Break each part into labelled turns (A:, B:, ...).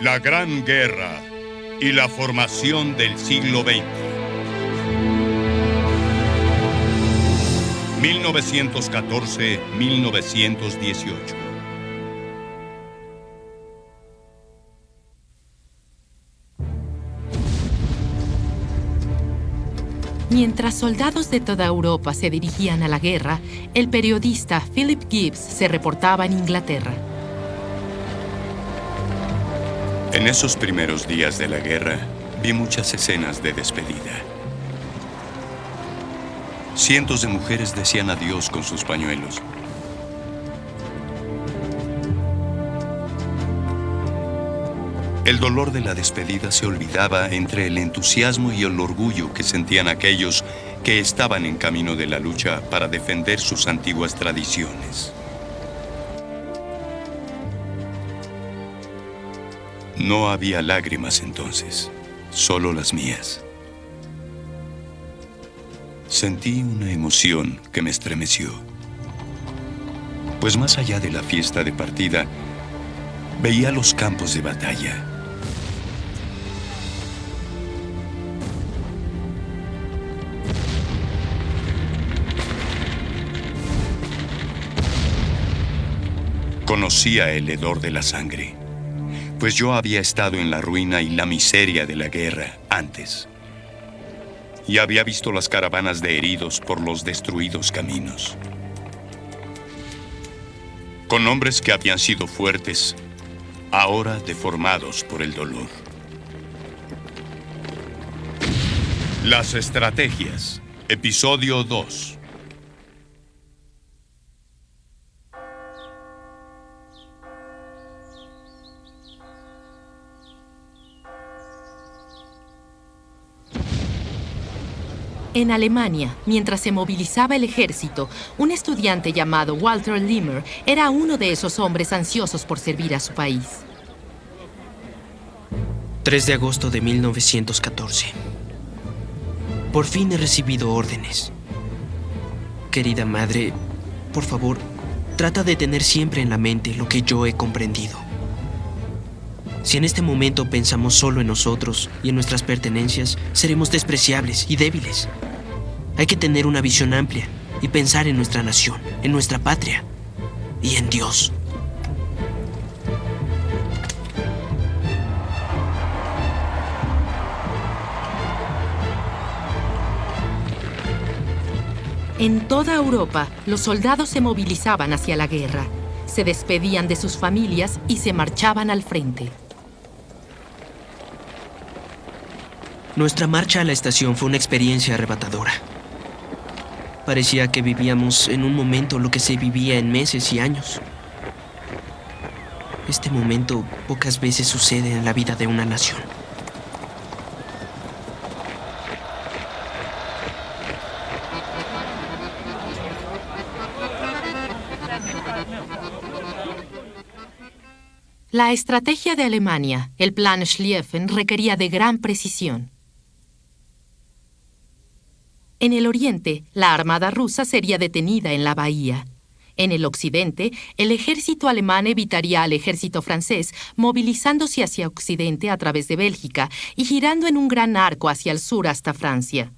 A: La Gran Guerra y la formación del siglo XX. 1914-1918.
B: Mientras soldados de toda Europa se dirigían a la guerra, el periodista Philip Gibbs se reportaba en Inglaterra.
A: En esos primeros días de la guerra, vi muchas escenas de despedida. Cientos de mujeres decían adiós con sus pañuelos. El dolor de la despedida se olvidaba entre el entusiasmo y el orgullo que sentían aquellos que estaban en camino de la lucha para defender sus antiguas tradiciones. No había lágrimas entonces, solo las mías. Sentí una emoción que me estremeció. Pues más allá de la fiesta de partida, veía los campos de batalla. Conocía el hedor de la sangre, pues yo había estado en la ruina y la miseria de la guerra antes. Y había visto las caravanas de heridos por los destruidos caminos. Con hombres que habían sido fuertes, ahora deformados por el dolor. Las estrategias, episodio 2.
B: En Alemania, mientras se movilizaba el ejército, un estudiante llamado Walter Limmer era uno de esos hombres ansiosos por servir a su país.
C: 3 de agosto de 1914. Por fin he recibido órdenes. Querida madre, por favor, trata de tener siempre en la mente lo que yo he comprendido. Si en este momento pensamos solo en nosotros y en nuestras pertenencias, seremos despreciables y débiles. Hay que tener una visión amplia y pensar en nuestra nación, en nuestra patria y en Dios.
B: En toda Europa, los soldados se movilizaban hacia la guerra, se despedían de sus familias y se marchaban al frente.
C: Nuestra marcha a la estación fue una experiencia arrebatadora. Parecía que vivíamos en un momento lo que se vivía en meses y años. Este momento pocas veces sucede en la vida de una nación.
B: La estrategia de Alemania, el plan Schlieffen, requería de gran precisión. En el oriente, la armada rusa sería detenida en la bahía. En el occidente, el ejército alemán evitaría al ejército francés, movilizándose hacia occidente a través de Bélgica y girando en un gran arco hacia el sur hasta Francia.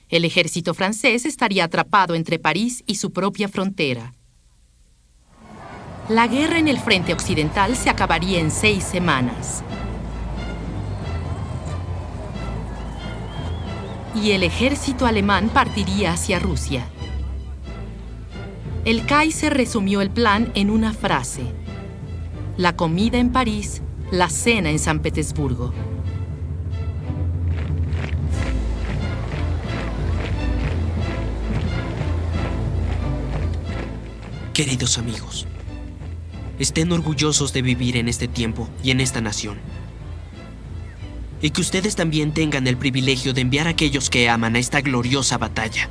B: El ejército francés estaría atrapado entre París y su propia frontera. La guerra en el frente occidental se acabaría en 6 semanas. Y el ejército alemán partiría hacia Rusia. El Kaiser resumió el plan en una frase: la comida en París, la cena en San Petersburgo.
C: Queridos amigos, estén orgullosos de vivir en este tiempo y en esta nación. Y que ustedes también tengan el privilegio de enviar a aquellos que aman a esta gloriosa batalla.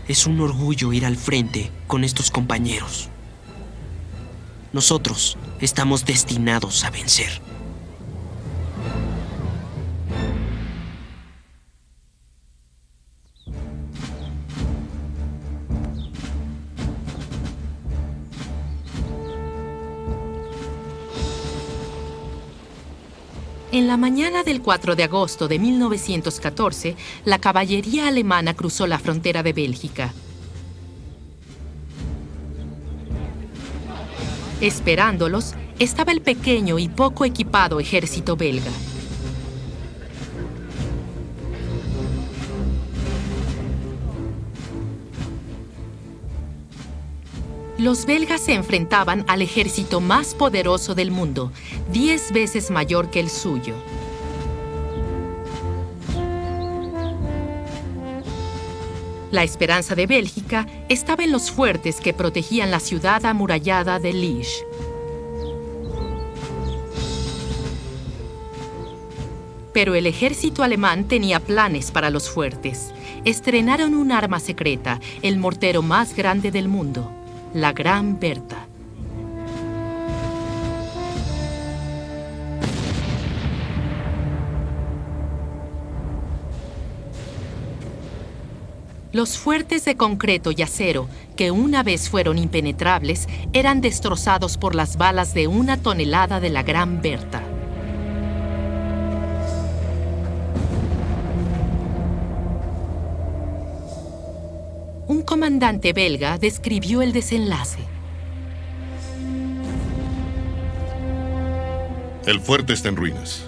C: Es un orgullo ir al frente con estos compañeros. Nosotros estamos destinados a vencer.
B: En la mañana del 4 de agosto de 1914, la caballería alemana cruzó la frontera de Bélgica. Esperándolos estaba el pequeño y poco equipado ejército belga. Los belgas se enfrentaban al ejército más poderoso del mundo, 10 veces mayor que el suyo. La esperanza de Bélgica estaba en los fuertes que protegían la ciudad amurallada de Liege. Pero el ejército alemán tenía planes para los fuertes. Estrenaron un arma secreta, el mortero más grande del mundo, la Gran Bertha. Los fuertes de concreto y acero, que una vez fueron impenetrables, eran destrozados por las balas de 1 tonelada de la Gran Bertha. Un comandante belga describió el desenlace.
D: El fuerte está en ruinas.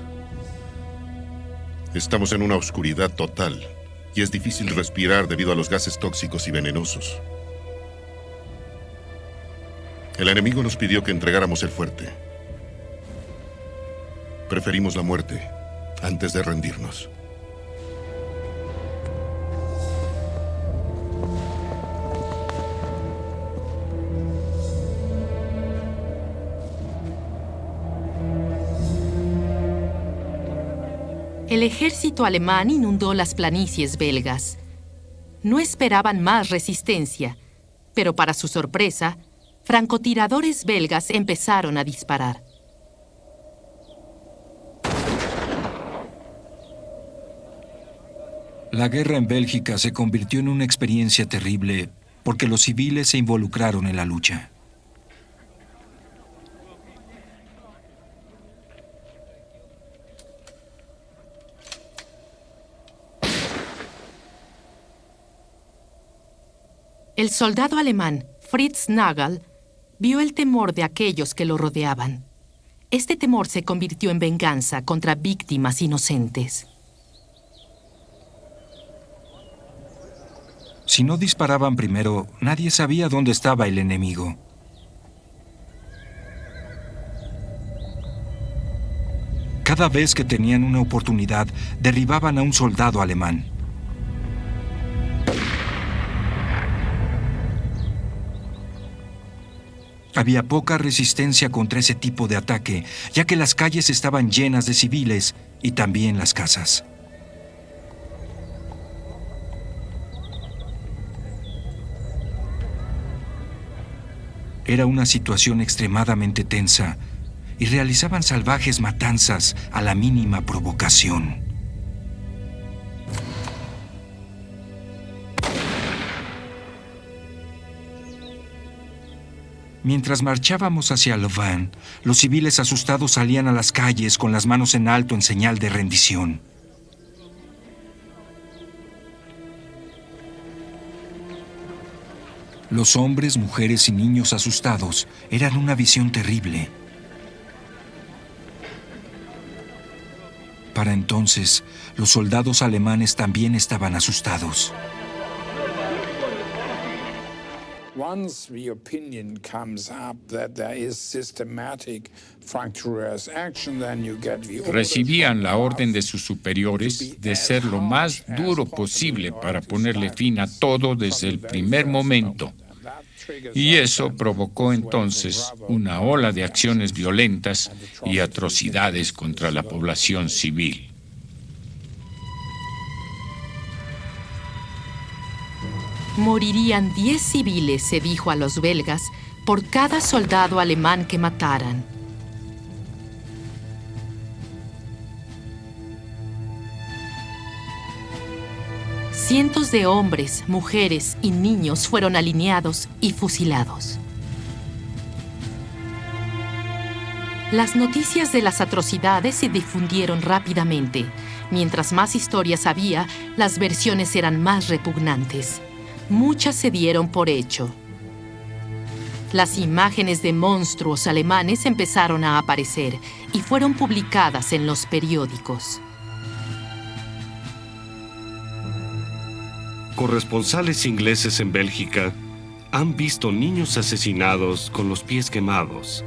D: Estamos en una oscuridad total y es difícil respirar debido a los gases tóxicos y venenosos. El enemigo nos pidió que entregáramos el fuerte. Preferimos la muerte antes de rendirnos.
B: El ejército alemán inundó las planicies belgas. No esperaban más resistencia, pero para su sorpresa, francotiradores belgas empezaron a disparar.
E: La guerra en Bélgica se convirtió en una experiencia terrible porque los civiles se involucraron en la lucha.
B: El soldado alemán Fritz Nagel vio el temor de aquellos que lo rodeaban. Este temor se convirtió en venganza contra víctimas inocentes.
E: Si no disparaban primero, nadie sabía dónde estaba el enemigo. Cada vez que tenían una oportunidad, derribaban a un soldado alemán. Había poca resistencia contra ese tipo de ataque, ya que las calles estaban llenas de civiles y también las casas. Era una situación extremadamente tensa y realizaban salvajes matanzas a la mínima provocación. Mientras marchábamos hacia Louvain, los civiles asustados salían a las calles con las manos en alto en señal de rendición. Los hombres, mujeres y niños asustados eran una visión terrible. Para entonces, los soldados alemanes también estaban asustados.
F: Once the opinion comes up that there is systematic fracturous action, then you get the
G: Recibían la orden de sus superiores de ser lo más duro posible para ponerle fin a todo desde el primer momento. Y eso provocó entonces una ola de acciones violentas y atrocidades contra la población civil.
B: Morirían 10 civiles, se dijo a los belgas, por cada soldado alemán que mataran. Cientos de hombres, mujeres y niños fueron alineados y fusilados. Las noticias de las atrocidades se difundieron rápidamente. Mientras más historias había, las versiones eran más repugnantes. Muchas se dieron por hecho. Las imágenes de monstruos alemanes empezaron a aparecer y fueron publicadas en los periódicos.
H: Corresponsales ingleses en Bélgica han visto niños asesinados con los pies quemados.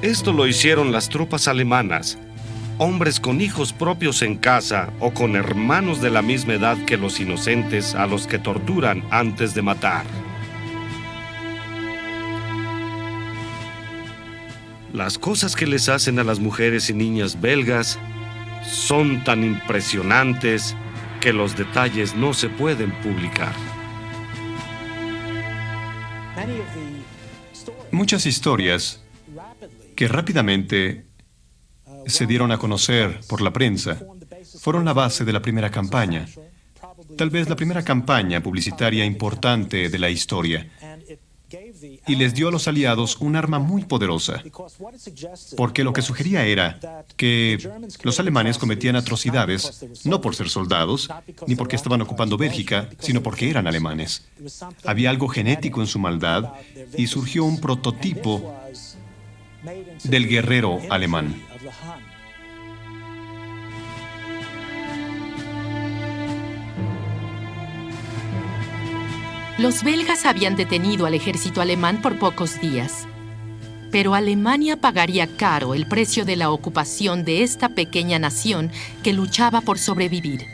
H: Esto lo hicieron las tropas alemanas, hombres con hijos propios en casa o con hermanos de la misma edad que los inocentes a los que torturan antes de matar. Las cosas que les hacen a las mujeres y niñas belgas son tan impresionantes que los detalles no se pueden publicar.
I: Muchas historias que rápidamente se dieron a conocer por la prensa fueron la base de la primera campaña, tal vez la primera campaña publicitaria importante de la historia, y les dio a los aliados un arma muy poderosa, porque lo que sugería era que los alemanes cometían atrocidades no por ser soldados, ni porque estaban ocupando Bélgica, sino porque eran alemanes. Había algo genético en su maldad y surgió un prototipo del guerrero alemán.
B: Los belgas habían detenido al ejército alemán por pocos días. Pero Alemania pagaría caro el precio de la ocupación de esta pequeña nación que luchaba por sobrevivir.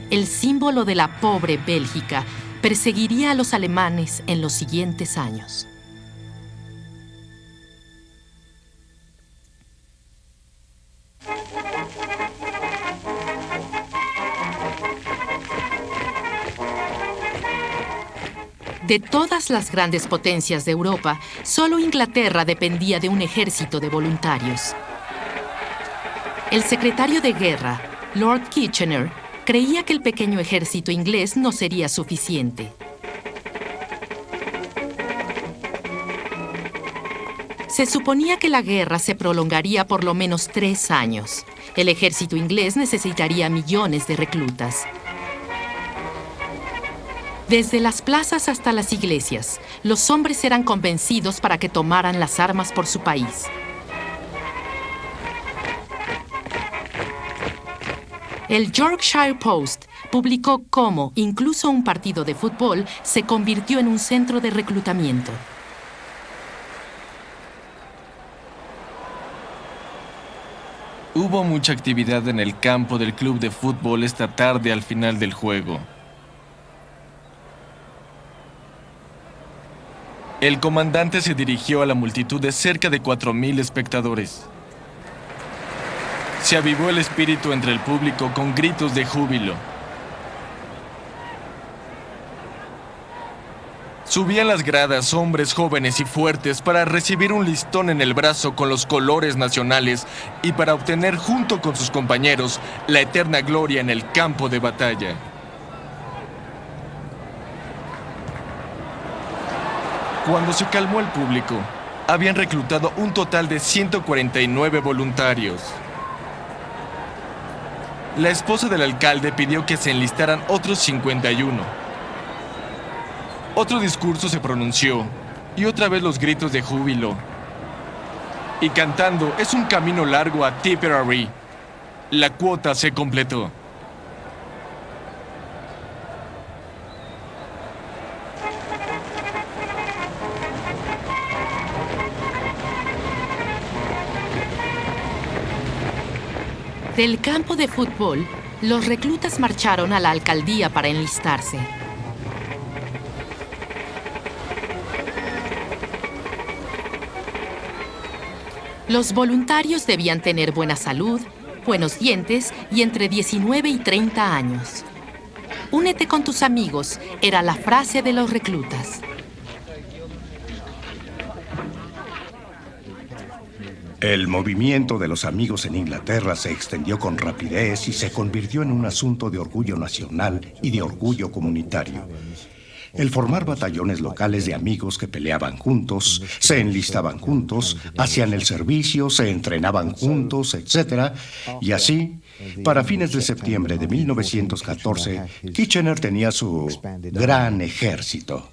B: El símbolo de la pobre Bélgica perseguiría a los alemanes en los siguientes años. De todas las grandes potencias de Europa, solo Inglaterra dependía de un ejército de voluntarios. El secretario de guerra, Lord Kitchener, creía que el pequeño ejército inglés no sería suficiente. Se suponía que la guerra se prolongaría por lo menos 3 años. El ejército inglés necesitaría millones de reclutas. Desde las plazas hasta las iglesias, los hombres eran convencidos para que tomaran las armas por su país. El Yorkshire Post publicó cómo incluso un partido de fútbol se convirtió en un centro de reclutamiento.
J: Hubo mucha actividad en el campo del club de fútbol esta tarde al final del juego. El comandante se dirigió a la multitud de cerca de 4,000 espectadores. Se avivó el espíritu entre el público con gritos de júbilo. Subían las gradas hombres jóvenes y fuertes para recibir un listón en el brazo con los colores nacionales y para obtener junto con sus compañeros la eterna gloria en el campo de batalla. Cuando se calmó el público, habían reclutado un total de 149 voluntarios. La esposa del alcalde pidió que se enlistaran otros 51. Otro discurso se pronunció, y otra vez los gritos de júbilo. Y cantando "Es un camino largo a Tipperary", la cuota se completó.
B: Del campo de fútbol, los reclutas marcharon a la alcaldía para enlistarse. Los voluntarios debían tener buena salud, buenos dientes y entre 19 y 30 años. Únete con tus amigos era la frase de los reclutas.
K: El movimiento de los amigos en Inglaterra se extendió con rapidez y se convirtió en un asunto de orgullo nacional y de orgullo comunitario. El formar batallones locales de amigos que peleaban juntos, se enlistaban juntos, hacían el servicio, se entrenaban juntos, etc. Y así, para fines de septiembre de 1914, Kitchener tenía su gran ejército.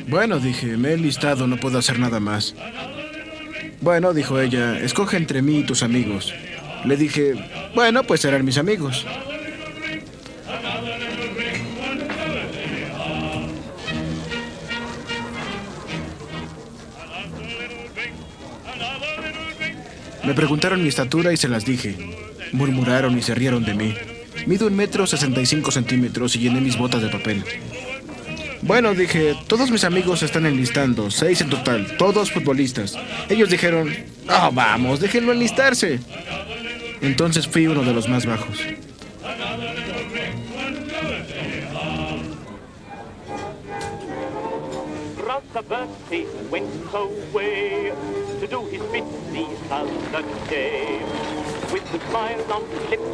L: Bueno, dije, me he enlistado, no puedo hacer nada más. Bueno, dijo ella, escoge entre mí y tus amigos. Le dije, bueno, pues serán mis amigos. Me preguntaron mi estatura y se las dije. Murmuraron y se rieron de mí. Mido 1,65 m y llené mis botas de papel. Bueno, dije, todos mis amigos se están enlistando, 6 en total, todos futbolistas. Ellos dijeron, oh, vamos, déjenlo enlistarse. Entonces fui uno de los más bajos.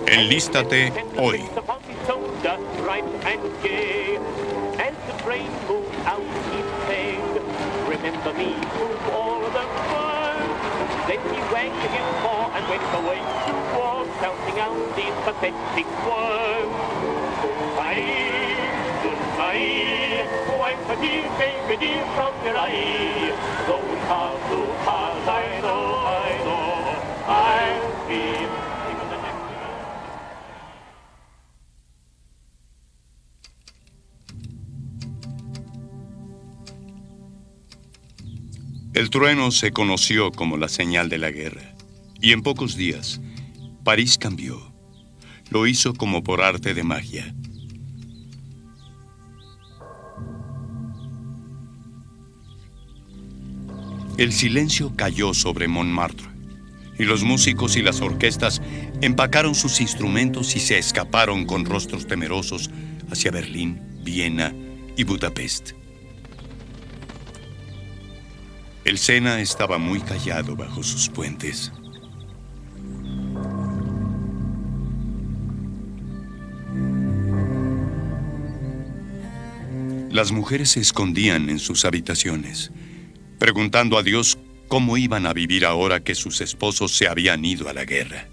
A: Enlístate hoy.
M: As the train moves out each saying, remember me through all of the fun. Then he wagged his paw and went away to war, shouting out these pathetic words. Goodbye, goodbye, wife dear, baby dear, from your eye. Those cars, I know, I'll be.
A: El trueno se conoció como la señal de la guerra, y en pocos días, París cambió. Lo hizo como por arte de magia. El silencio cayó sobre Montmartre, y los músicos y las orquestas empacaron sus instrumentos y se escaparon con rostros temerosos hacia Berlín, Viena y Budapest. El Sena estaba muy callado bajo sus puentes. Las mujeres se escondían en sus habitaciones, preguntando a Dios cómo iban a vivir ahora que sus esposos se habían ido a la guerra.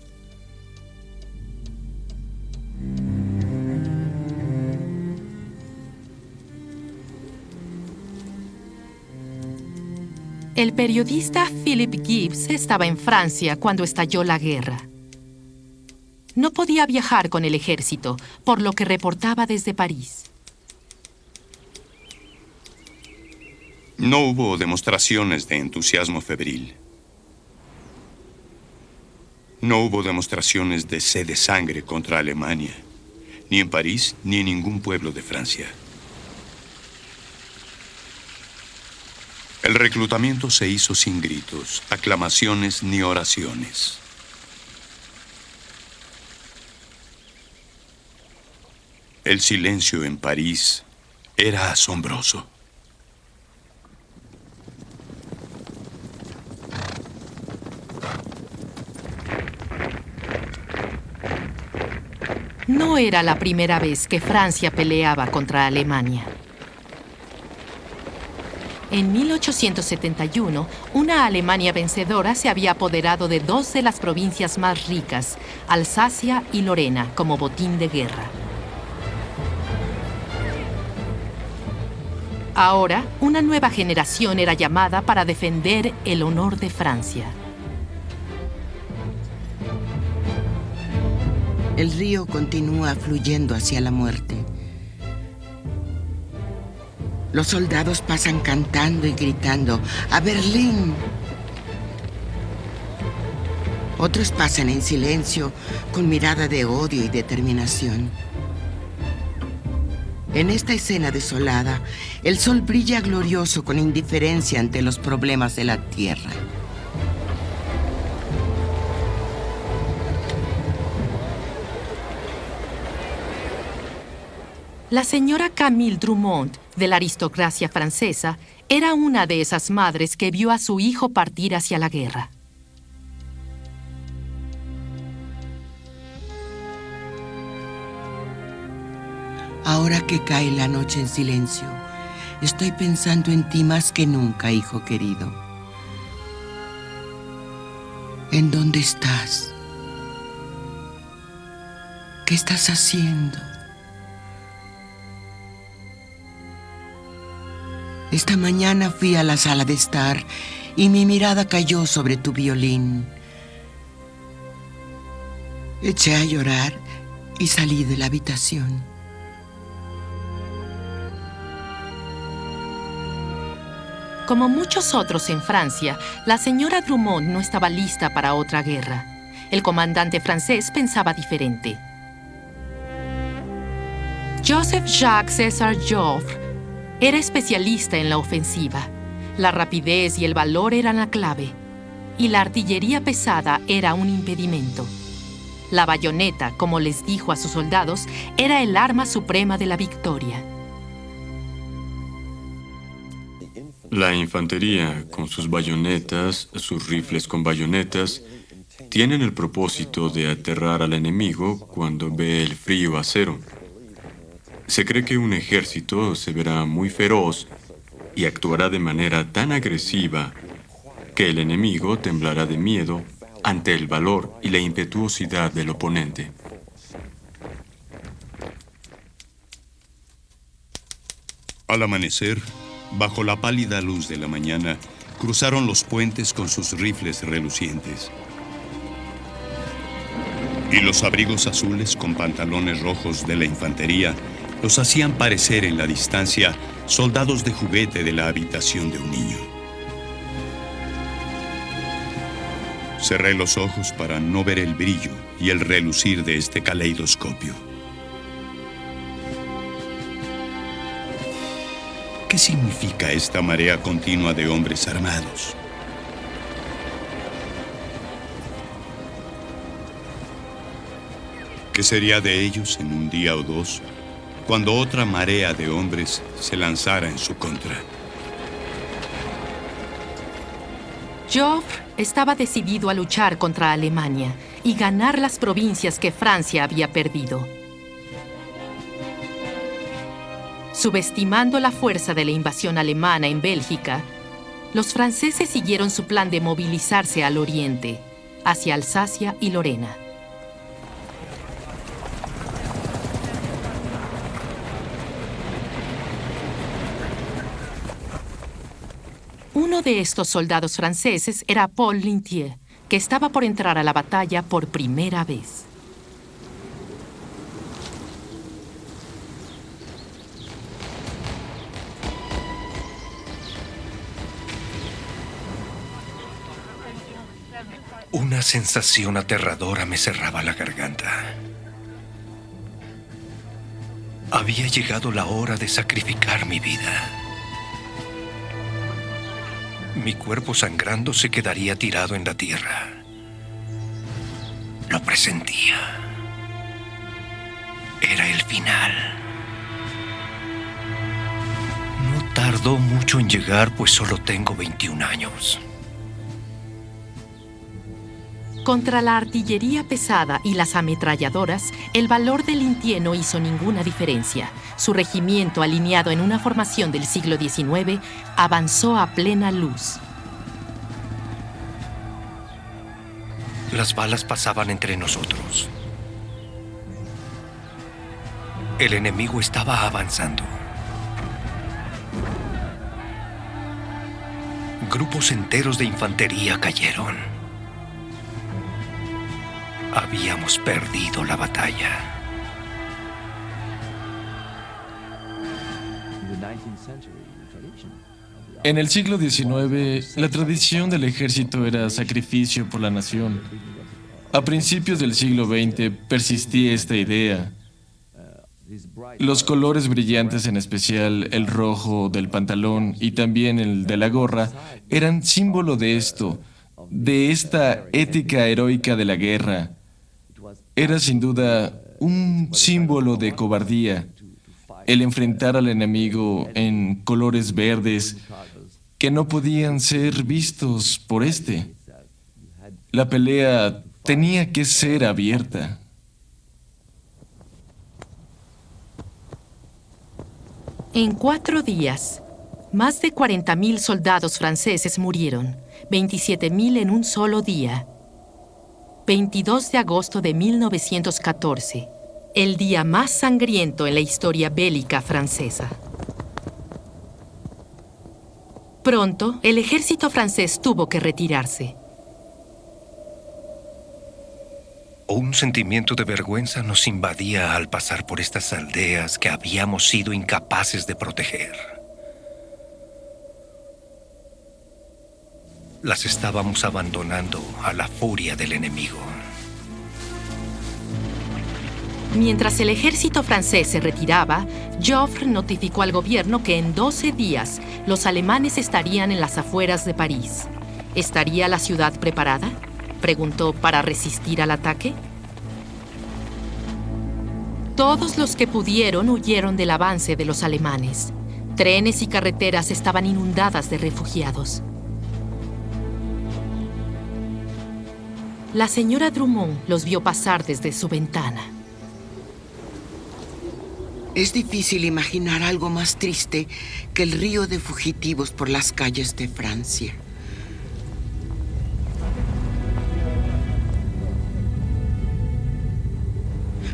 B: El periodista Philip Gibbs estaba en Francia cuando estalló la guerra. No podía viajar con el ejército, por lo que reportaba desde París.
A: No hubo demostraciones de entusiasmo febril. No hubo demostraciones de sed de sangre contra Alemania, ni en París ni en ningún pueblo de Francia. El reclutamiento se hizo sin gritos, aclamaciones ni oraciones. El silencio en París era asombroso.
B: No era la primera vez que Francia peleaba contra Alemania. En 1871, una Alemania vencedora se había apoderado de dos de las provincias más ricas, Alsacia y Lorena, como botín de guerra. Ahora, una nueva generación era llamada para defender el honor de Francia.
N: El río continúa fluyendo hacia la muerte. Los soldados pasan cantando y gritando, ¡a Berlín! Otros pasan en silencio, con mirada de odio y determinación. En esta escena desolada, el sol brilla glorioso con indiferencia ante los problemas de la tierra.
B: La señora Camille Drummond, de la aristocracia francesa, era una de esas madres que vio a su hijo partir hacia la guerra.
N: Ahora que cae la noche en silencio, estoy pensando en ti más que nunca, hijo querido. ¿En dónde estás? ¿Qué estás haciendo? Esta mañana fui a la sala de estar y mi mirada cayó sobre tu violín. Eché a llorar y salí de la habitación.
B: Como muchos otros en Francia, la señora Drummond no estaba lista para otra guerra. El comandante francés pensaba diferente. Joseph-Jacques César Joffre era especialista en la ofensiva. La rapidez y el valor eran la clave, y la artillería pesada era un impedimento. La bayoneta, como les dijo a sus soldados, era el arma suprema de la victoria.
O: La infantería, con sus bayonetas, sus rifles con bayonetas, tienen el propósito de aterrar al enemigo cuando ve el frío acero. Se cree que un ejército se verá muy feroz y actuará de manera tan agresiva que el enemigo temblará de miedo ante el valor y la impetuosidad del oponente.
A: Al amanecer, bajo la pálida luz de la mañana, cruzaron los puentes con sus rifles relucientes. Y los abrigos azules con pantalones rojos de la infantería los hacían parecer en la distancia soldados de juguete de la habitación de un niño. Cerré los ojos para no ver el brillo y el relucir de este caleidoscopio. ¿Qué significa esta marea continua de hombres armados? ¿Qué sería de ellos en un día o dos, cuando otra marea de hombres se lanzara en su contra?
B: Joffre estaba decidido a luchar contra Alemania y ganar las provincias que Francia había perdido. Subestimando la fuerza de la invasión alemana en Bélgica, los franceses siguieron su plan de movilizarse al oriente, hacia Alsacia y Lorena. Uno de estos soldados franceses era Paul Lintier, que estaba por entrar a la batalla por primera vez.
P: Una sensación aterradora me cerraba la garganta. Había llegado la hora de sacrificar mi vida. Mi cuerpo sangrando se quedaría tirado en la tierra. Lo presentía. Era el final. No tardó mucho en llegar, pues solo tengo 21 años.
B: Contra la artillería pesada y las ametralladoras, el valor de Lintier no hizo ninguna diferencia. Su regimiento, alineado en una formación del siglo XIX, avanzó a plena luz.
P: Las balas pasaban entre nosotros. El enemigo estaba avanzando. Grupos enteros de infantería cayeron. Habíamos perdido la batalla.
J: En el siglo XIX, la tradición del ejército era sacrificio por la nación. A principios del siglo XX persistía esta idea. Los colores brillantes, en especial el rojo del pantalón y también el de la gorra, eran símbolo de esto, de esta ética heroica de la guerra. Era sin duda un símbolo de cobardía. el enfrentar al enemigo en colores verdes que no podían ser vistos por este. La pelea tenía que ser abierta.
B: En 4 días, más de 40.000 soldados franceses murieron, 27.000 en un solo día. 22 de agosto de 1914, el día más sangriento en la historia bélica francesa. Pronto, el ejército francés tuvo que retirarse.
P: Un sentimiento de vergüenza nos invadía al pasar por estas aldeas que habíamos sido incapaces de proteger. Las estábamos abandonando a la furia del enemigo.
B: Mientras el ejército francés se retiraba, Joffre notificó al gobierno que en 12 días los alemanes estarían en las afueras de París. ¿Estaría la ciudad preparada?, preguntó, para resistir al ataque. Todos los que pudieron huyeron del avance de los alemanes. Trenes y carreteras estaban inundadas de refugiados. La señora Drummond los vio pasar desde su ventana.
N: Es difícil imaginar algo más triste que el río de fugitivos por las calles de Francia.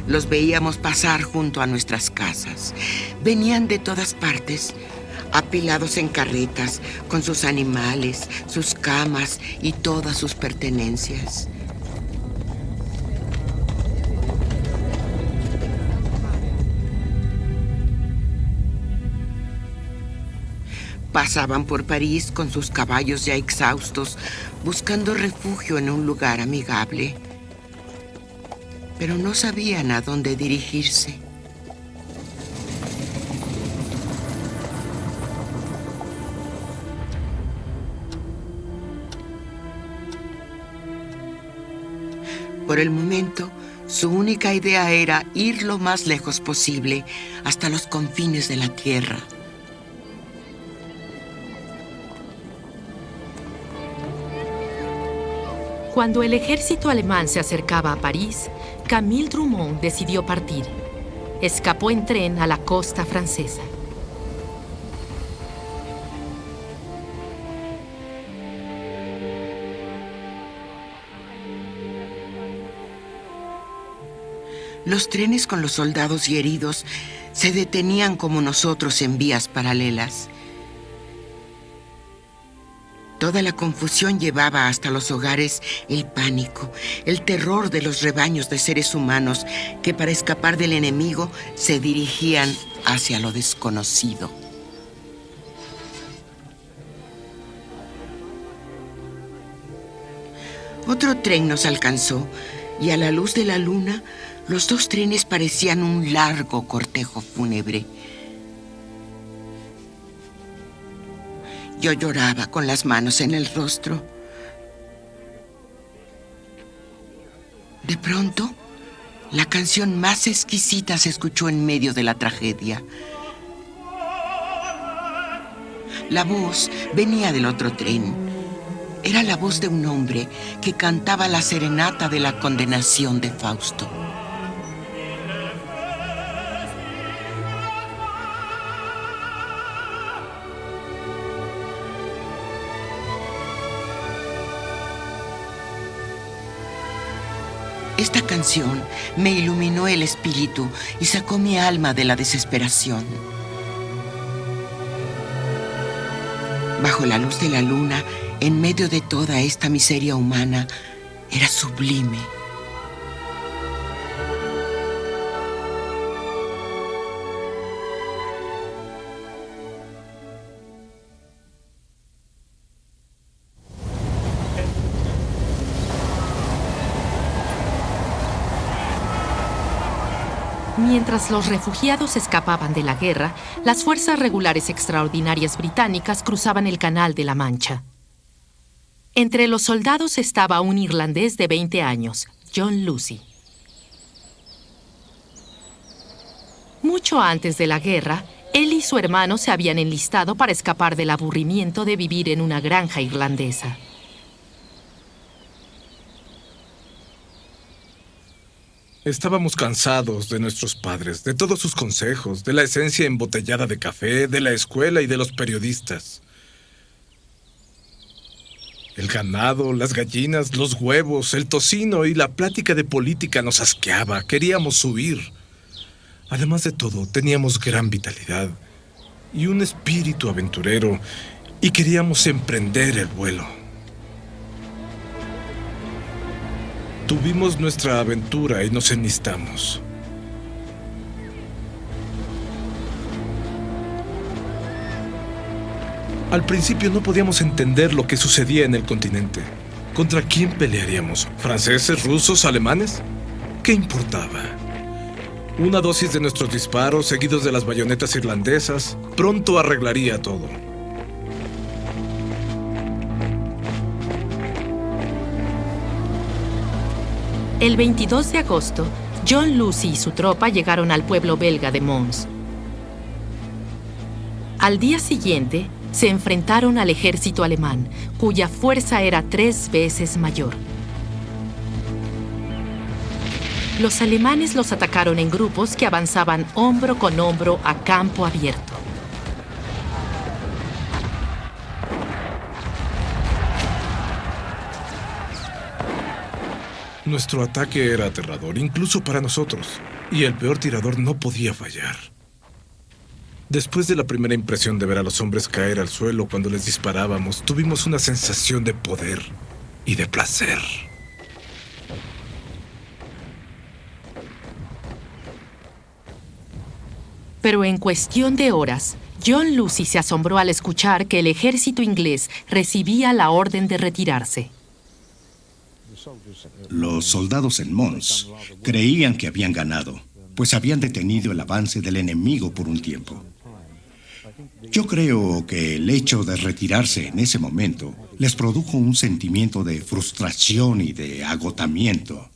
N: Los veíamos pasar junto a nuestras casas. Venían de todas partes, apilados en carretas, con sus animales, sus camas y todas sus pertenencias. Pasaban por París con sus caballos ya exhaustos, buscando refugio en un lugar amigable. Pero no sabían a dónde dirigirse. Por el momento, su única idea era ir lo más lejos posible, hasta los confines de la tierra.
B: Cuando el ejército alemán se acercaba a París, Camille Drummond decidió partir. Escapó en tren a la costa francesa.
N: Los trenes con los soldados y heridos se detenían como nosotros en vías paralelas. Toda la confusión llevaba hasta los hogares el pánico, el terror de los rebaños de seres humanos que para escapar del enemigo se dirigían hacia lo desconocido. Otro tren nos alcanzó y a la luz de la luna, los 2 trenes parecían un largo cortejo fúnebre. Yo lloraba con las manos en el rostro. De pronto, la canción más exquisita se escuchó en medio de la tragedia. La voz venía del otro tren. Era la voz de un hombre que cantaba la serenata de la condenación de Fausto. Esta canción me iluminó el espíritu y sacó mi alma de la desesperación. Bajo la luz de la luna, en medio de toda esta miseria humana, era sublime.
B: Mientras los refugiados escapaban de la guerra, las fuerzas regulares extraordinarias británicas cruzaban el Canal de la Mancha. Entre los soldados estaba un irlandés de 20 años, John Lucy. Mucho antes de la guerra, él y su hermano se habían enlistado para escapar del aburrimiento de vivir en una granja irlandesa.
Q: Estábamos cansados de nuestros padres, de todos sus consejos, de la esencia embotellada de café, de la escuela y de los periodistas. El ganado, las gallinas, los huevos, el tocino y la plática de política nos asqueaba. Queríamos huir. Además de todo, teníamos gran vitalidad y un espíritu aventurero y queríamos emprender el vuelo. Tuvimos nuestra aventura y nos enlistamos. Al principio no podíamos entender lo que sucedía en el continente. ¿Contra quién pelearíamos? ¿Franceses, rusos, alemanes? ¿Qué importaba? Una dosis de nuestros disparos, seguidos de las bayonetas irlandesas, pronto arreglaría todo.
B: El 22 de agosto, John Lucy y su tropa llegaron al pueblo belga de Mons. Al día siguiente, se enfrentaron al ejército alemán, cuya fuerza era 3 veces mayor. Los alemanes los atacaron en grupos que avanzaban hombro con hombro a campo abierto.
Q: Nuestro ataque era aterrador, incluso para nosotros, y el peor tirador no podía fallar. Después de la primera impresión de ver a los hombres caer al suelo cuando les disparábamos, tuvimos una sensación de poder y de placer.
B: Pero en cuestión de horas, John Lucy se asombró al escuchar que el ejército inglés recibía la orden de retirarse.
K: Los soldados en Mons creían que habían ganado, pues habían detenido el avance del enemigo por un tiempo. Yo creo que el hecho de retirarse en ese momento les produjo un sentimiento de frustración y de agotamiento.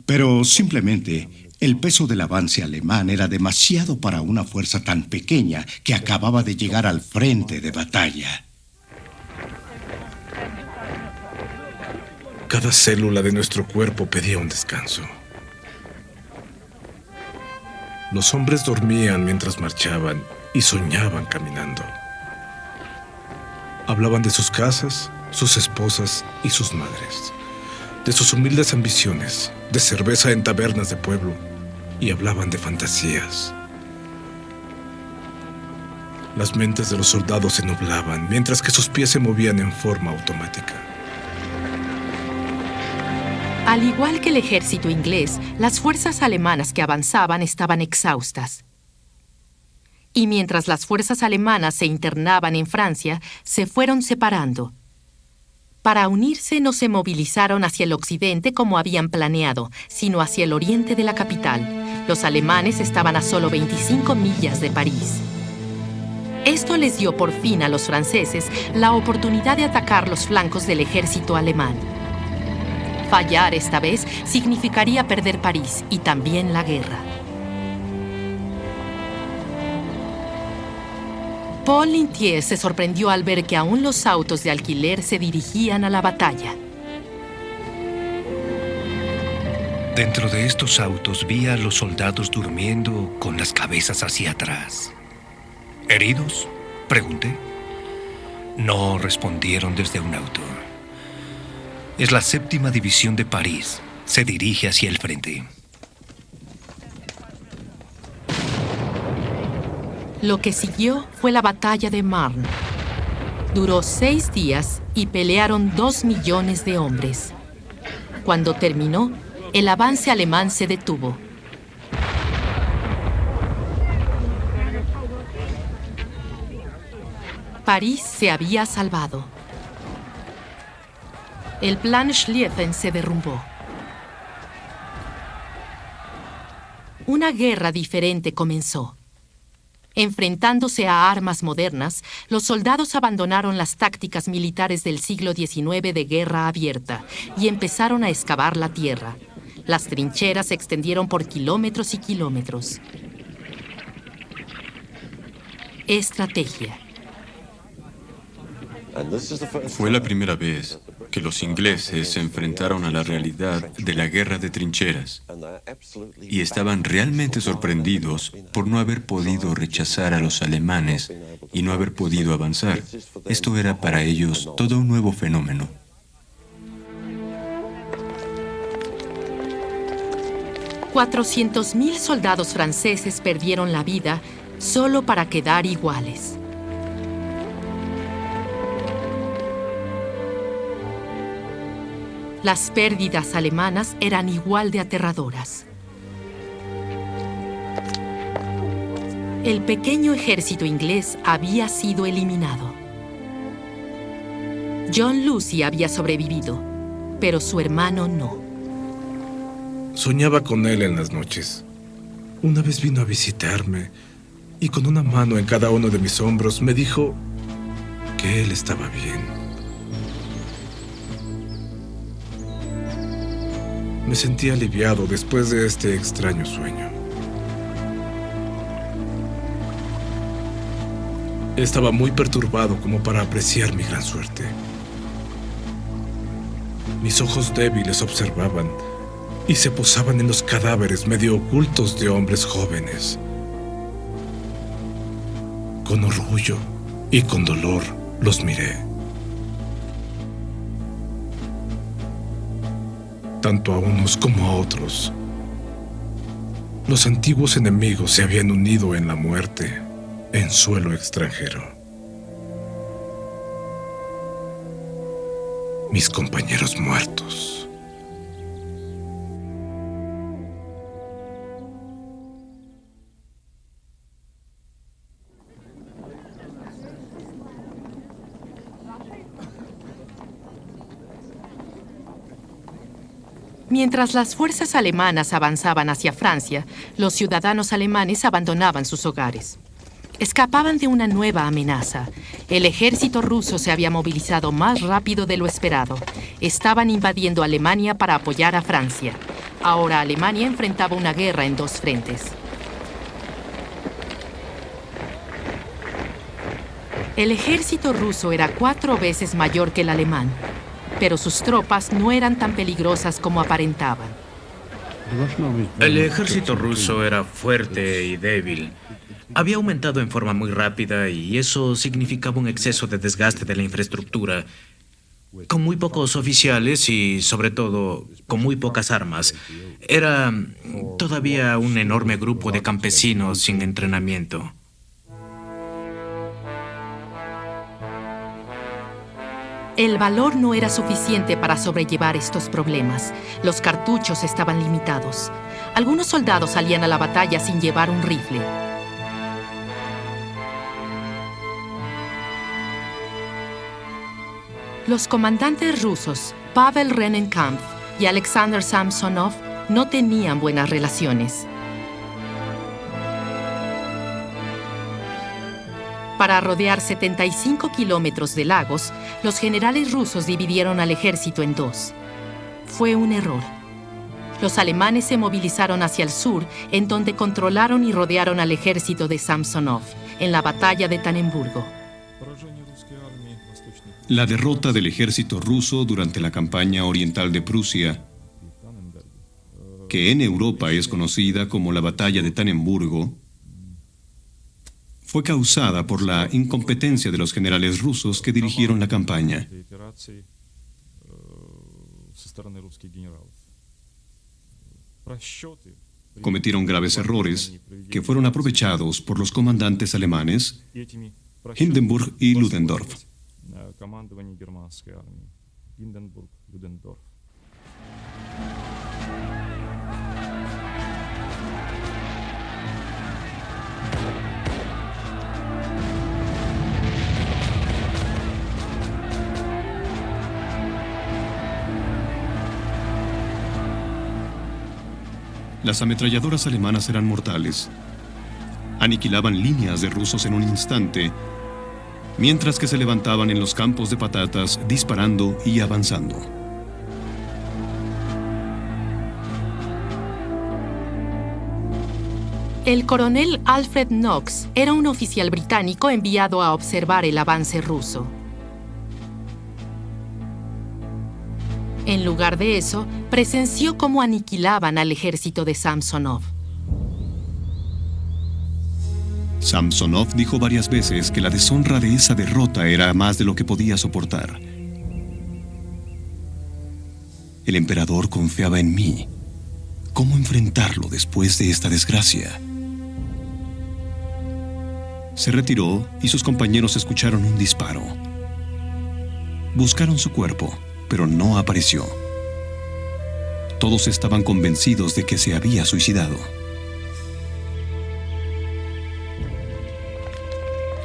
K: Pero simplemente el peso del avance alemán era demasiado para una fuerza tan pequeña que acababa de llegar al frente de batalla.
Q: Cada célula de nuestro cuerpo pedía un descanso. Los hombres dormían mientras marchaban y soñaban caminando. Hablaban de sus casas, sus esposas y sus madres, de sus humildes ambiciones, de cerveza en tabernas de pueblo, y hablaban de fantasías. Las mentes de los soldados se nublaban, mientras que sus pies se movían en forma automática.
B: Al igual que el ejército inglés, las fuerzas alemanas que avanzaban estaban exhaustas. Y mientras las fuerzas alemanas se internaban en Francia, se fueron separando. Para unirse no se movilizaron hacia el occidente como habían planeado, sino hacia el oriente de la capital. Los alemanes estaban a solo 25 millas de París. Esto les dio por fin a los franceses la oportunidad de atacar los flancos del ejército alemán. Fallar esta vez significaría perder París y también la guerra. Paul Lintier se sorprendió al ver que aún los autos de alquiler se dirigían a la batalla.
P: Dentro de estos autos vi a los soldados durmiendo con las cabezas hacia atrás. ¿Heridos?, pregunté. No respondieron desde un auto. Es la 7ª División de París. Se dirige hacia el frente.
B: Lo que siguió fue la batalla de Marne. Duró 6 días y pelearon 2 millones de hombres. Cuando terminó, el avance alemán se detuvo. París se había salvado. El plan Schlieffen se derrumbó. Una guerra diferente comenzó. Enfrentándose a armas modernas, los soldados abandonaron las tácticas militares del siglo XIX de guerra abierta y empezaron a excavar la tierra. Las trincheras se extendieron por kilómetros y kilómetros. Estrategia.
O: Fue la primera vez que los ingleses se enfrentaron a la realidad de la guerra de trincheras y estaban realmente sorprendidos por no haber podido rechazar a los alemanes y no haber podido avanzar. Esto era para ellos todo un nuevo fenómeno.
B: $400,000 soldados franceses perdieron la vida solo para quedar iguales. Las pérdidas alemanas eran igual de aterradoras. El pequeño ejército inglés había sido eliminado. John Lucy había sobrevivido, pero su hermano no.
Q: Soñaba con él en las noches. Una vez vino a visitarme y con una mano en cada uno de mis hombros me dijo que él estaba bien. Me sentí aliviado después de este extraño sueño. Estaba muy perturbado como para apreciar mi gran suerte. Mis ojos débiles observaban y se posaban en los cadáveres medio ocultos de hombres jóvenes. Con orgullo y con dolor los miré. Tanto a unos como a otros. Los antiguos enemigos se habían unido en la muerte en suelo extranjero. Mis compañeros muertos.
B: Mientras las fuerzas alemanas avanzaban hacia Francia, los ciudadanos alemanes abandonaban sus hogares. Escapaban de una nueva amenaza. El ejército ruso se había movilizado más rápido de lo esperado. Estaban invadiendo Alemania para apoyar a Francia. Ahora Alemania enfrentaba una guerra en dos frentes. El ejército ruso era 4 veces mayor que el alemán, pero sus tropas no eran tan peligrosas como aparentaban.
R: El ejército ruso era fuerte y débil. Había aumentado en forma muy rápida y eso significaba un exceso de desgaste de la infraestructura, con muy pocos oficiales y, sobre todo, con muy pocas armas. Era todavía un enorme grupo de campesinos sin entrenamiento.
B: El valor no era suficiente para sobrellevar estos problemas. Los cartuchos estaban limitados. Algunos soldados salían a la batalla sin llevar un rifle. Los comandantes rusos, Pavel Rennenkampf y Alexander Samsonov, no tenían buenas relaciones. Para rodear 75 kilómetros de lagos, los generales rusos dividieron al ejército en dos. Fue un error. Los alemanes se movilizaron hacia el sur, en donde controlaron y rodearon al ejército de Samsonov, en la batalla de Tannenburgo.
I: La derrota del ejército ruso durante la campaña oriental de Prusia, que en Europa es conocida como la batalla de Tannenburgo, fue causada por la incompetencia de los generales rusos que dirigieron la campaña. Cometieron graves errores que fueron aprovechados por los comandantes alemanes Hindenburg y Ludendorff. Las ametralladoras alemanas eran mortales. Aniquilaban líneas de rusos en un instante, mientras que se levantaban en los campos de patatas disparando y avanzando.
B: El coronel Alfred Knox era un oficial británico enviado a observar el avance ruso. En lugar de eso, presenció cómo aniquilaban al ejército de Samsonov.
I: Samsonov dijo varias veces que la deshonra de esa derrota era más de lo que podía soportar. El emperador confiaba en mí. ¿Cómo enfrentarlo después de esta desgracia? Se retiró y sus compañeros escucharon un disparo. Buscaron su cuerpo, pero no apareció. Todos estaban convencidos de que se había suicidado.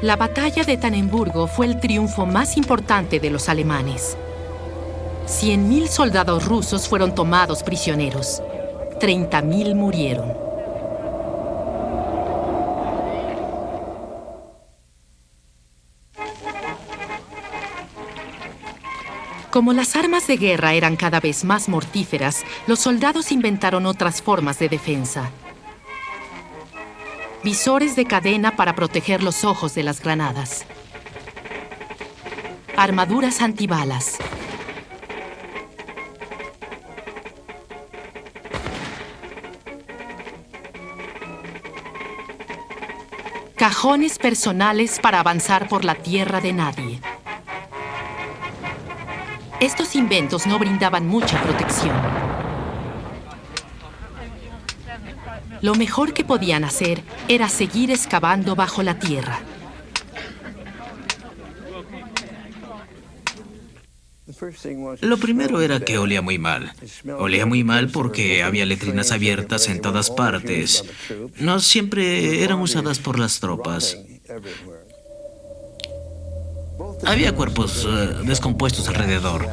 B: La batalla de Tannenburgo fue el triunfo más importante de los alemanes. 100.000 soldados rusos fueron tomados prisioneros. 30.000 murieron. Como las armas de guerra eran cada vez más mortíferas, los soldados inventaron otras formas de defensa. Visores de cadena para proteger los ojos de las granadas. Armaduras antibalas. Cajones personales para avanzar por la tierra de nadie. Estos inventos no brindaban mucha protección. Lo mejor que podían hacer era seguir excavando bajo la tierra.
R: Lo primero era que olía muy mal. Olía muy mal porque había letrinas abiertas en todas partes. No siempre eran usadas por las tropas. Había cuerpos descompuestos alrededor.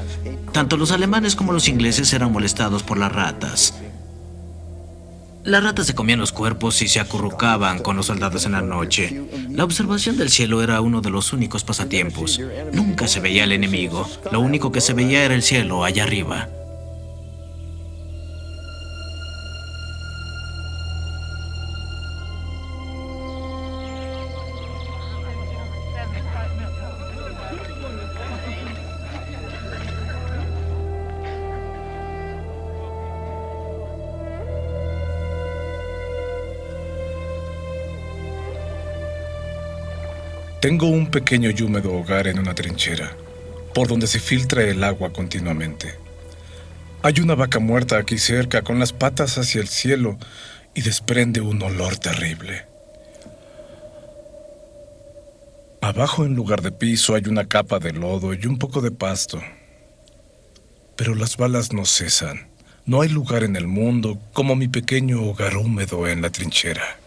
R: Tanto los alemanes como los ingleses eran molestados por las ratas. Las ratas se comían los cuerpos y se acurrucaban con los soldados en la noche. La observación del cielo era uno de los únicos pasatiempos. Nunca se veía el enemigo. Lo único que se veía era el cielo allá arriba.
Q: Tengo un pequeño y húmedo hogar en una trinchera, por donde se filtra el agua continuamente. Hay una vaca muerta aquí cerca, con las patas hacia el cielo, y desprende un olor terrible. Abajo, en lugar de piso, hay una capa de lodo y un poco de pasto. Pero las balas no cesan. No hay lugar en el mundo como mi pequeño hogar húmedo en la trinchera.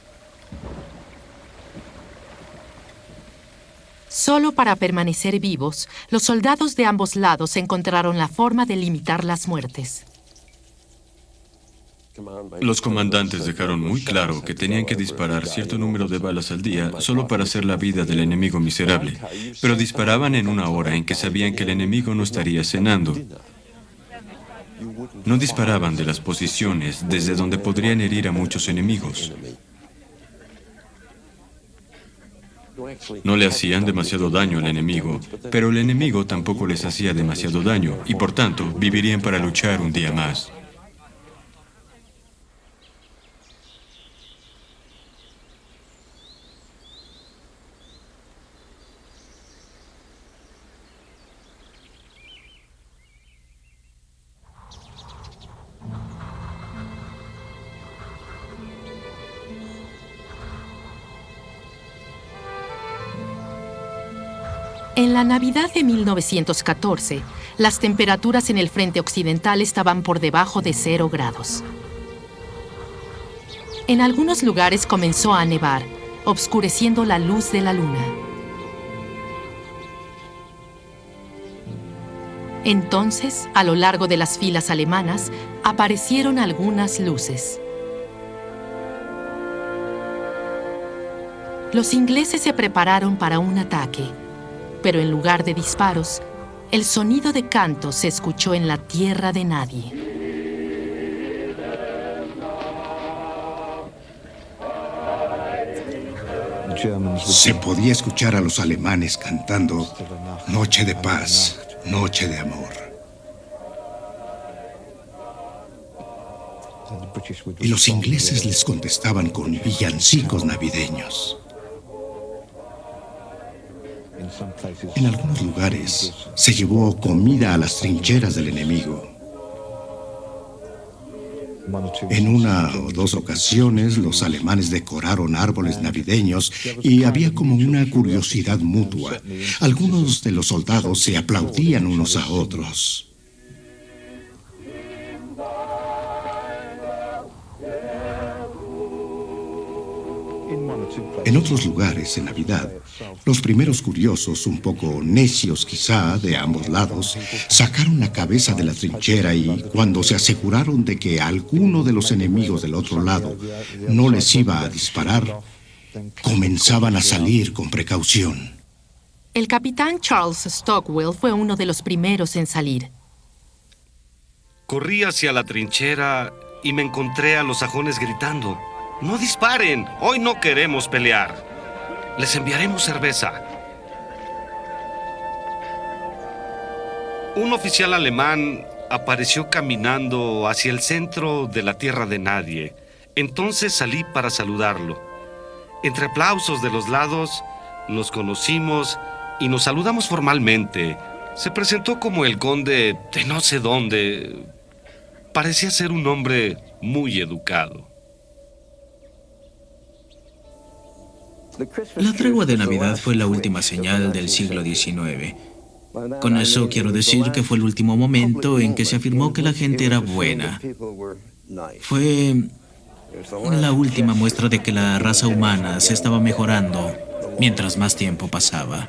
B: Solo para permanecer vivos, los soldados de ambos lados encontraron la forma de limitar las muertes.
O: Los comandantes dejaron muy claro que tenían que disparar cierto número de balas al día solo para hacer la vida del enemigo miserable, pero disparaban en una hora en que sabían que el enemigo no estaría cenando. No disparaban de las posiciones desde donde podrían herir a muchos enemigos. No le hacían demasiado daño al enemigo, pero el enemigo tampoco les hacía demasiado daño y por tanto vivirían para luchar un día más.
B: En la Navidad de 1914, las temperaturas en el frente occidental estaban por debajo de 0 grados. En algunos lugares comenzó a nevar, obscureciendo la luz de la luna. Entonces, a lo largo de las filas alemanas, aparecieron algunas luces. Los ingleses se prepararon para un ataque. Pero en lugar de disparos, el sonido de canto se escuchó en la tierra de nadie.
K: Se podía escuchar a los alemanes cantando Noche de paz, noche de amor. Y los ingleses les contestaban con villancicos navideños. En algunos lugares se llevó comida a las trincheras del enemigo. En una o dos ocasiones los alemanes decoraron árboles navideños y había como una curiosidad mutua. Algunos de los soldados se aplaudían unos a otros. En otros lugares, en Navidad, los primeros curiosos, un poco necios quizá, de ambos lados, sacaron la cabeza de la trinchera y cuando se aseguraron de que alguno de los enemigos del otro lado no les iba a disparar, comenzaban a salir con precaución.
B: El capitán Charles Stockwell fue uno de los primeros en salir.
H: Corrí hacia la trinchera y me encontré a los sajones gritando: ¡No disparen! ¡Hoy no queremos pelear! Les enviaremos cerveza. Un oficial alemán apareció caminando hacia el centro de la tierra de nadie. Entonces salí para saludarlo. Entre aplausos de los lados, nos conocimos y nos saludamos formalmente. Se presentó como el conde de no sé dónde. Parecía ser un hombre muy educado.
R: La tregua de Navidad fue la última señal del siglo XIX. Con eso quiero decir que fue el último momento en que se afirmó que la gente era buena. Fue la última muestra de que la raza humana se estaba mejorando mientras más tiempo pasaba.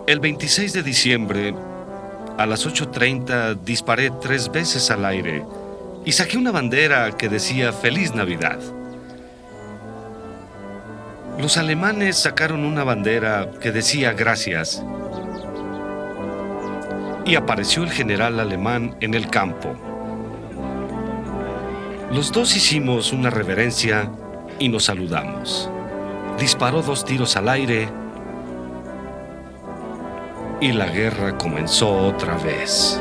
H: El 26 de diciembre, a las 8:30, disparé 3 veces al aire y saqué una bandera que decía Feliz Navidad. Los alemanes sacaron una bandera que decía Gracias. Y apareció el general alemán en el campo. Los dos hicimos una reverencia y nos saludamos. Disparó 2 tiros al aire y la guerra comenzó otra vez.